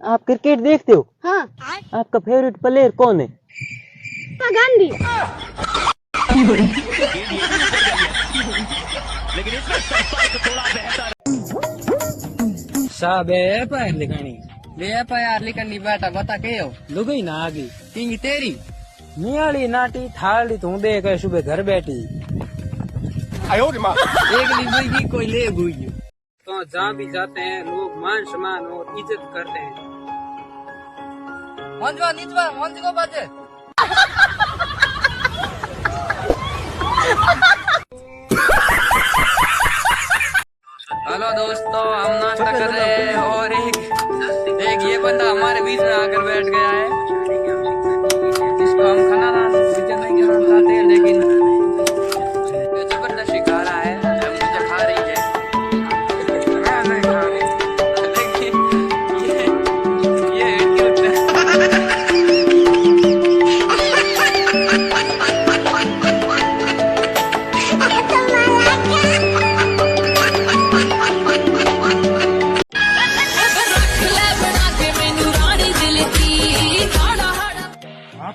आप क्रिकेट देखते हो? हाँ। आपका फेवरेट प्लेयर कौन है? गांधी। साहब एफआईआर लिखानी। ले एफआईआर लिखनी बेटा बता के हो लुगई ना आगी किंग तेरी नियाली नाटी थाली तू दे के सुबह घर बैठी। एक ली कोई ले गुई तो जहाँ भी जाते हैं लोग मान सम्मान और इज्जत करते हैं। मंजवा निजवा मंज को बाजे हेलो दोस्तों, हम नाश्ता कर रहे हैं और एक ये बंदा हमारे बीच में आकर बैठ गया है जिसको हम खाना नहीं खाते हैं, लेकिन ये जबरदस्ती खा रहा है। मुझे खा रही है, मैं नहीं खा रही, लेकिन ये क्यूट है।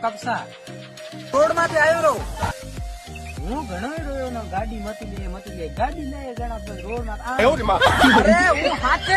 कब सा रोड माथे आयो रो हूँ घणो रोयो न गाड़ी मती ले गाड़ी ले घणा रोड माथे अरे वो हाथ